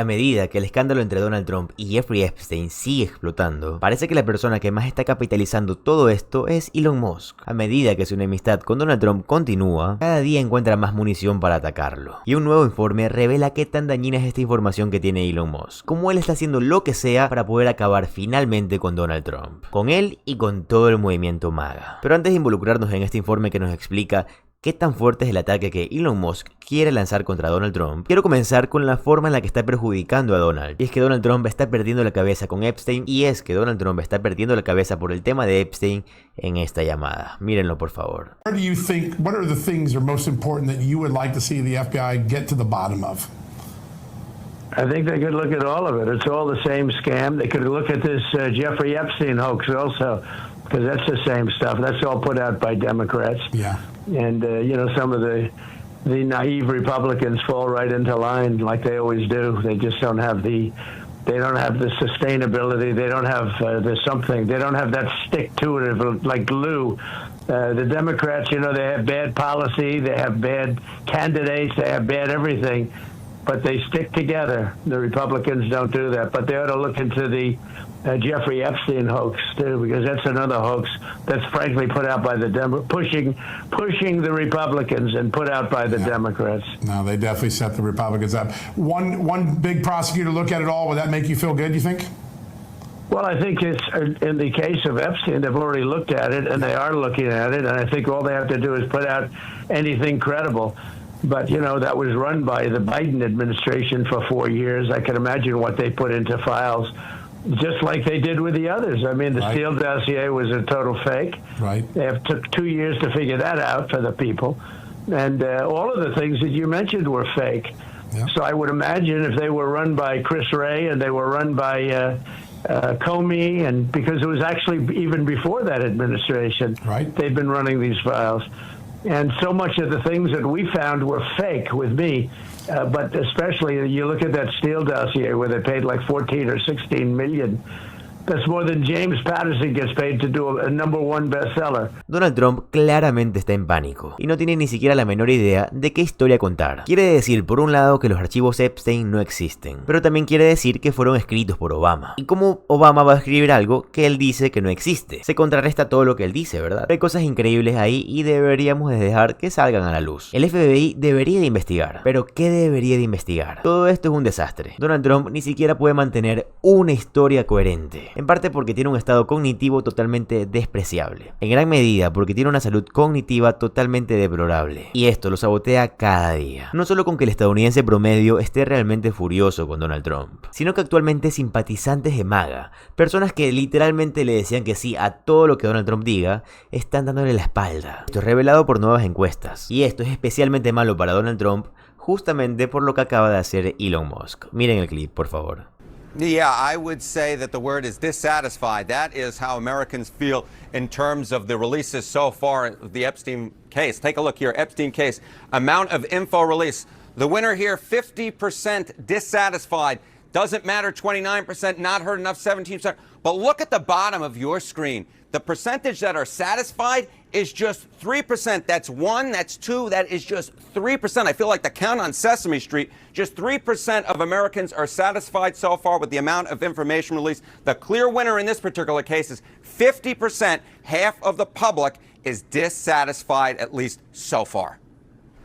A medida que el escándalo entre Donald Trump y Jeffrey Epstein sigue explotando, parece que la persona que más está capitalizando todo esto es Elon Musk. A medida que su enemistad con Donald Trump continúa, cada día encuentra más munición para atacarlo. Y un nuevo informe revela qué tan dañina es esta información que tiene Elon Musk, cómo él está haciendo lo que sea para poder acabar finalmente con Donald Trump, con él y con todo el movimiento MAGA. Pero antes de involucrarnos en este informe que nos explica qué tan fuerte es el ataque que Elon Musk quiere lanzar contra Donald Trump, quiero comenzar con la forma en la que está perjudicando a Donald. Y es que Donald Trump está perdiendo la cabeza con Epstein, y es que Donald Trump está perdiendo la cabeza por el tema de Epstein en esta llamada. Mírenlo por favor. What are the things that are most important that you would like to see the FBI get to the bottom of? I think they could look at all of it. It's all the same scam. They could look at this Jeffrey Epstein hoax also, because that's the same stuff. That's all put out by Democrats. Yeah. And you know, some of the naive Republicans fall right into line like they always do. They just don't have the sustainability. They don't have the something. They don't have that stick to it like glue. The Democrats, you know, they have bad policy. They have bad candidates. They have bad everything. But they stick together. The Republicans don't do that. But they ought to look into the Jeffrey Epstein hoax too, because that's another hoax that's frankly put out by the pushing the Republicans and put out by the Democrats. No, they definitely set the Republicans up. One big prosecutor look at it all. Would that make you feel good, you think? Well, I think it's in the case of Epstein, they've already looked at it, and they are looking at it, and I think all they have to do is put out anything credible. But, you know, that was run by the Biden administration for 4 years. I can imagine what they put into files, just like they did with the others. I mean, the Steele dossier was a total fake. Right. They took 2 years to figure that out for the people. And all of the things that you mentioned were fake. Yeah. So I would imagine if they were run by Chris Wray and they were run by Comey, and because it was actually even before that administration, they've been running these files. And so much of the things that we found were fake with me, but especially you look at that Steele dossier where they paid like 14 or 16 million. That's more than James Patterson gets paid to do a #1 bestseller. Donald Trump claramente está en pánico y no tiene ni siquiera la menor idea de qué historia contar. Quiere decir por un lado que los archivos Epstein no existen, pero también quiere decir que fueron escritos por Obama. ¿Y cómo Obama va a escribir algo que él dice que no existe? Se contrarresta todo lo que él dice, ¿verdad? Hay cosas increíbles ahí y deberíamos de dejar que salgan a la luz. El FBI debería de investigar, pero ¿qué debería de investigar? Todo esto es un desastre. Donald Trump ni siquiera puede mantener una historia coherente. En parte porque tiene un estado cognitivo totalmente despreciable. En gran medida porque tiene una salud cognitiva totalmente deplorable. Y esto lo sabotea cada día. No solo con que el estadounidense promedio esté realmente furioso con Donald Trump, sino que actualmente simpatizantes de MAGA, personas que literalmente le decían que sí a todo lo que Donald Trump diga, están dándole la espalda. Esto es revelado por nuevas encuestas. Y esto es especialmente malo para Donald Trump, justamente por lo que acaba de hacer Elon Musk. Miren el clip, por favor. Yeah, I would say that the word is dissatisfied. That is how Americans feel in terms of the releases so far of the Epstein case. Take a look here, Epstein case, amount of info release. The winner here, 50% dissatisfied. Doesn't matter, 29%, not heard enough, 17%. But look at the bottom of your screen. The percentage that are satisfied is just 3%. That's 1, that's 2, that is just 3%. I feel like the count on Sesame Street. Just 3% of Americans are satisfied so far with the amount of information released. The clear winner in this particular case is 50%. Half of the public is dissatisfied, at least so far.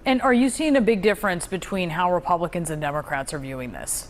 And are you seeing a big difference between how Republicans and Democrats are viewing this?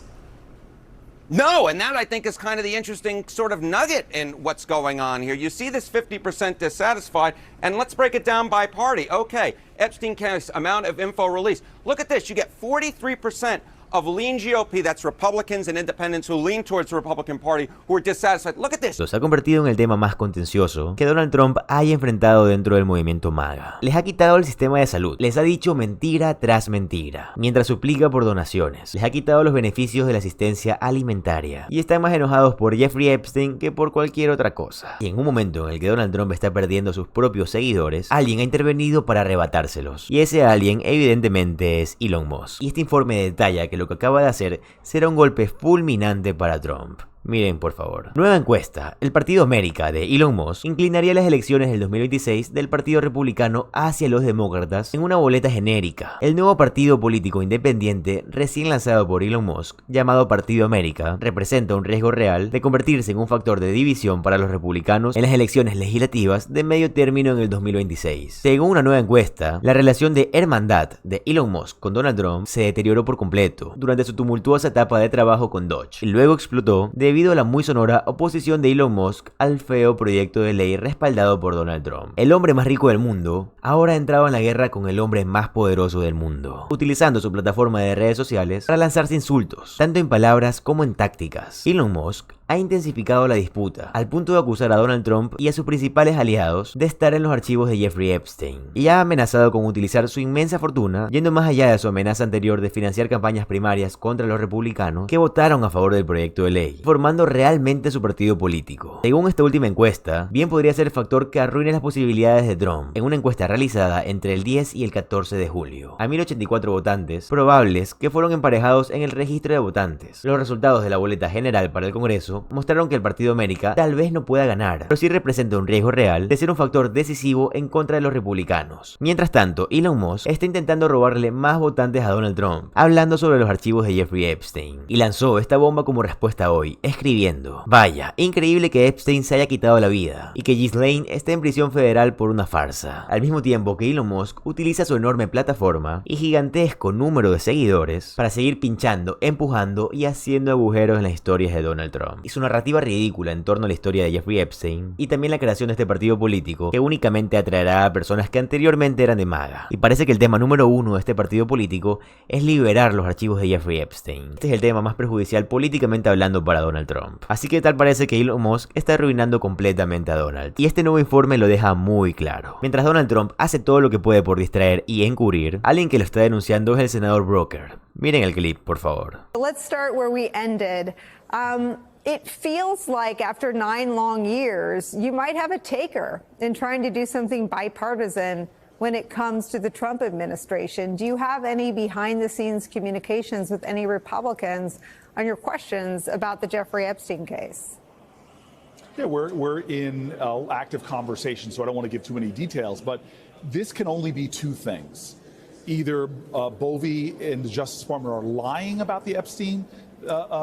No, and that I think is kind of the interesting sort of nugget in what's going on here. You see this 50% dissatisfied, and let's break it down by party. Okay, Epstein case, amount of info released. Look at this, you get 43% of lean GOP, that's Republicans and independents who lean towards the Republican Party, who are dissatisfied. Look at this. Se ha convertido en el tema más contencioso que Donald Trump haya enfrentado dentro del movimiento MAGA. Les ha quitado el sistema de salud, les ha dicho mentira tras mentira, mientras suplica por donaciones. Les ha quitado los beneficios de la asistencia alimentaria y están más enojados por Jeffrey Epstein que por cualquier otra cosa. Y en un momento en el que Donald Trump está perdiendo a sus propios seguidores, alguien ha intervenido para arrebatárselos. Y ese alguien evidentemente es Elon Musk. Y este informe detalla que lo que acaba de hacer será un golpe fulminante para Trump. Miren, por favor. Nueva encuesta. El partido América de Elon Musk inclinaría las elecciones del 2026 del Partido Republicano hacia los demócratas en una boleta genérica. El nuevo partido político independiente recién lanzado por Elon Musk, llamado Partido América, representa un riesgo real de convertirse en un factor de división para los republicanos en las elecciones legislativas de medio término en el 2026. Según una nueva encuesta, la relación de hermandad de Elon Musk con Donald Trump se deterioró por completo durante su tumultuosa etapa de trabajo con Dodge y luego explotó debido a la muy sonora oposición de Elon Musk al feo proyecto de ley respaldado por Donald Trump. El hombre más rico del mundo ahora ha entrado en la guerra con el hombre más poderoso del mundo, utilizando su plataforma de redes sociales para lanzarse insultos, tanto en palabras como en tácticas. Elon Musk ha intensificado la disputa, al punto de acusar a Donald Trump y a sus principales aliados de estar en los archivos de Jeffrey Epstein, y ha amenazado con utilizar su inmensa fortuna, yendo más allá de su amenaza anterior de financiar campañas primarias contra los republicanos que votaron a favor del proyecto de ley, formando realmente su partido político. Según esta última encuesta, bien podría ser el factor que arruine las posibilidades de Trump, en una encuesta realizada entre el 10 y el 14 de julio, a 1084 votantes probables que fueron emparejados en el registro de votantes. Los resultados de la boleta general para el Congreso mostraron que el Partido América tal vez no pueda ganar, pero sí representa un riesgo real de ser un factor decisivo en contra de los republicanos. Mientras tanto, Elon Musk está intentando robarle más votantes a Donald Trump, hablando sobre los archivos de Jeffrey Epstein, y lanzó esta bomba como respuesta hoy, escribiendo: vaya, increíble que Epstein se haya quitado la vida, y que Ghislaine esté en prisión federal por una farsa, al mismo tiempo que Elon Musk utiliza su enorme plataforma y gigantesco número de seguidores para seguir pinchando, empujando y haciendo agujeros en las historias de Donald Trump. Y su narrativa ridícula en torno a la historia de Jeffrey Epstein, y también la creación de este partido político que únicamente atraerá a personas que anteriormente eran de MAGA. Y parece que el tema número uno de este partido político es liberar los archivos de Jeffrey Epstein. Este es el tema más perjudicial políticamente hablando para Donald Trump. Así que tal parece que Elon Musk está arruinando completamente a Donald, y este nuevo informe lo deja muy claro. Mientras Donald Trump hace todo lo que puede por distraer y encubrir, alguien que lo está denunciando es el senador Broker. Miren el clip, por favor. Let's start where we ended. It feels like after 9 long years, you might have a taker in trying to do something bipartisan when it comes to the Trump administration. Do you have any behind-the-scenes communications with any Republicans on your questions about the Jeffrey Epstein case? Yeah, we're in active conversation, so I don't want to give too many details, but this can only be two things. Either Bovee and the Justice Department are lying about the Epstein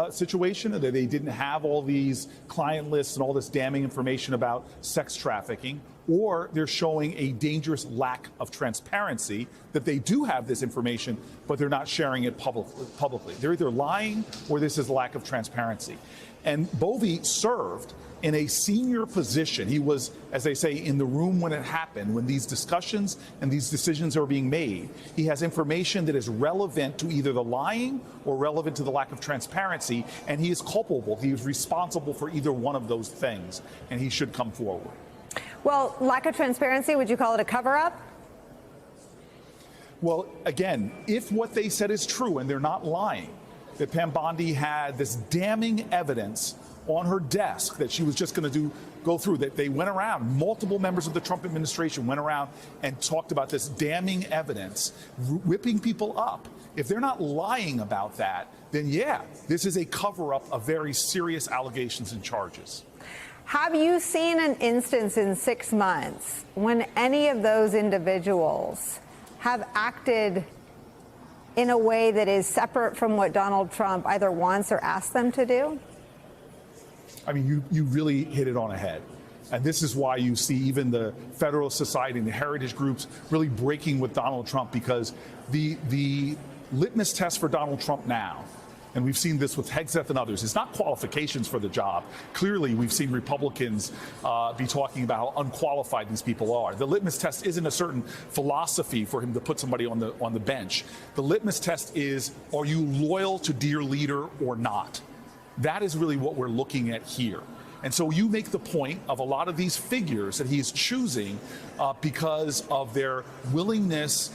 situation, that they didn't have all these client lists and all this damning information about sex trafficking, or they're showing a dangerous lack of transparency, that they do have this information, but they're not sharing it publicly. They're either lying or this is lack of transparency. And Bovee served in a senior position. He was, as they say, in the room when it happened, when these discussions and these decisions are being made. He has information that is relevant to either the lying or relevant to the lack of transparency, and he is culpable. He is responsible for either one of those things, and he should come forward. Well, lack of transparency, would you call it a cover-up? Well, again, if what they said is true and they're not lying, that Pam Bondi had this damning evidence on her desk that she was just going to go through, that they went around, multiple members of the Trump administration went around and talked about this damning evidence, whipping people up. If they're not lying about that, then yeah, this is a cover-up of very serious allegations and charges. Have you seen an instance in 6 months when any of those individuals have acted in a way that is separate from what Donald Trump either wants or asks them to do? I mean, you really hit it on a head. And this is why you see even the Federalist Society and the heritage groups really breaking with Donald Trump, because the litmus test for Donald Trump now, and we've seen this with Hegseth and others, it's not qualifications for the job. Clearly, we've seen Republicans be talking about how unqualified these people are. The litmus test isn't a certain philosophy for him to put somebody on the bench. The litmus test is, are you loyal to dear leader or not? That is really what we're looking at here. And so you make the point of a lot of these figures that he's choosing because of their willingness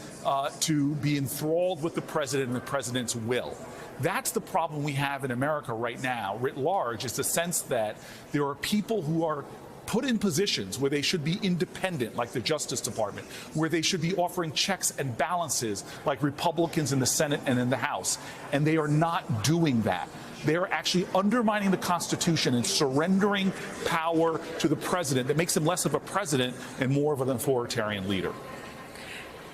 to be enthralled with the president and the president's will. That's the problem we have in America right now, writ large, is the sense that there are people who are put in positions where they should be independent, like the Justice Department, where they should be offering checks and balances, like Republicans in the Senate and in the House, and they are not doing that. They are actually undermining the Constitution and surrendering power to the president that makes him less of a president and more of an authoritarian leader.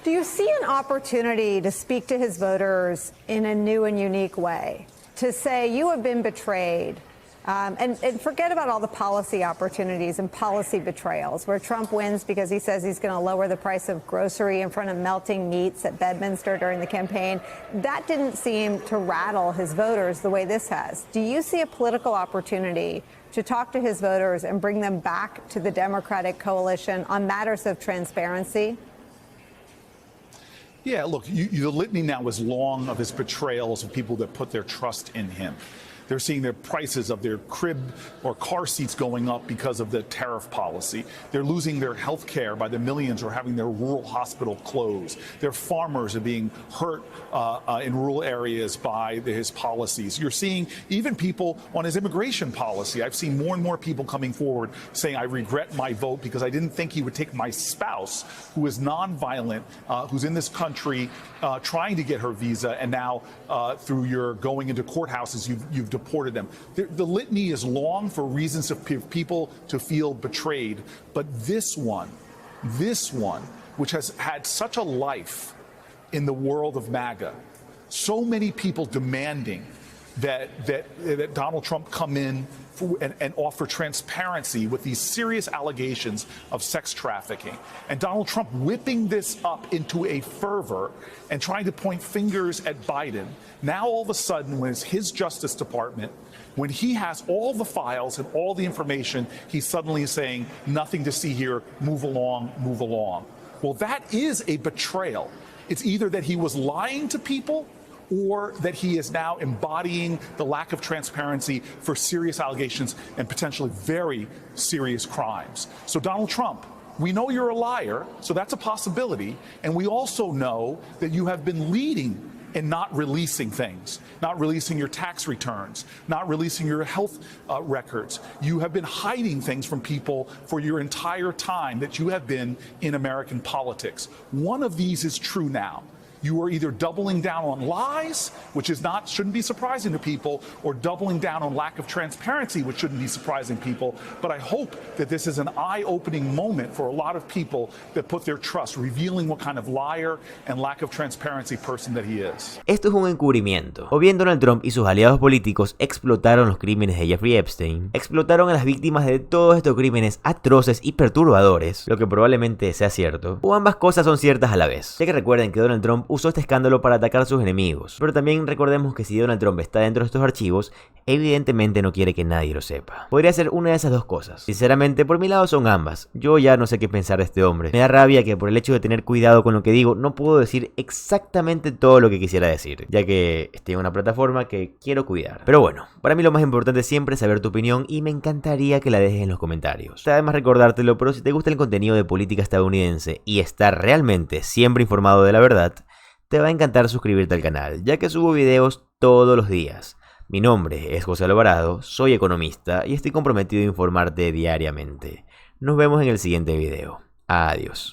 Do you see an opportunity to speak to his voters in a new and unique way? To say, you have been betrayed, and forget about all the policy opportunities and policy betrayals, where Trump wins because he says he's going to lower the price of grocery in front of melting meats at Bedminster during the campaign. That didn't seem to rattle his voters the way this has. Do you see a political opportunity to talk to his voters and bring them back to the Democratic coalition on matters of transparency? Yeah, look, the litany now is long of his betrayals of people that put their trust in him. They're seeing their prices of their crib or car seats going up because of the tariff policy. They're losing their health care by the millions or having their rural hospital close. Their farmers are being hurt in rural areas by his policies. You're seeing even people on his immigration policy. I've seen more and more people coming forward saying, I regret my vote because I didn't think he would take my spouse, who is nonviolent, who's in this country trying to get her visa, and now through your going into courthouses, you've deported them. The litany is long for reasons of people to feel betrayed, but this one, which has had such a life in the world of MAGA, so many people demanding that Donald Trump come in and offer transparency with these serious allegations of sex trafficking. And Donald Trump whipping this up into a fervor and trying to point fingers at Biden. Now all of a sudden, when it's his Justice Department, when he has all the files and all the information, he's suddenly saying, nothing to see here, move along, move along. Well, that is a betrayal. It's either that he was lying to people or that he is now embodying the lack of transparency for serious allegations and potentially very serious crimes. So Donald Trump, we know you're a liar, so that's a possibility. And we also know that you have been leading in not releasing things, not releasing your tax returns, not releasing your health records. You have been hiding things from people for your entire time that you have been in American politics. One of these is true now. You are either doubling down on lies, which shouldn't be surprising to people, or doubling down on lack of transparency, which shouldn't be surprising people. But I hope that this is an eye-opening moment for a lot of people that put their trust, revealing what kind of liar and lack of transparency person that he is. Esto es un encubrimiento. O bien Donald Trump y sus aliados políticos explotaron los crímenes de Jeffrey Epstein, explotaron a las víctimas de todos estos crímenes atroces y perturbadores, lo que probablemente sea cierto, o ambas cosas son ciertas a la vez. Ya que recuerden que Donald Trump usó este escándalo para atacar a sus enemigos, pero también recordemos que si Donald Trump está dentro de estos archivos, evidentemente no quiere que nadie lo sepa. Podría ser una de esas dos cosas. Sinceramente, por mi lado son ambas. Yo ya no sé qué pensar de este hombre. Me da rabia que por el hecho de tener cuidado con lo que digo, no puedo decir exactamente todo lo que quisiera decir, ya que estoy en una plataforma que quiero cuidar. Pero bueno, para mí lo más importante siempre es saber tu opinión y me encantaría que la dejes en los comentarios. Además recordártelo, pero si te gusta el contenido de política estadounidense y estar realmente siempre informado de la verdad, te va a encantar suscribirte al canal, ya que subo videos todos los días. Mi nombre es José Alvarado, soy economista y estoy comprometido a informarte diariamente. Nos vemos en el siguiente video. Adiós.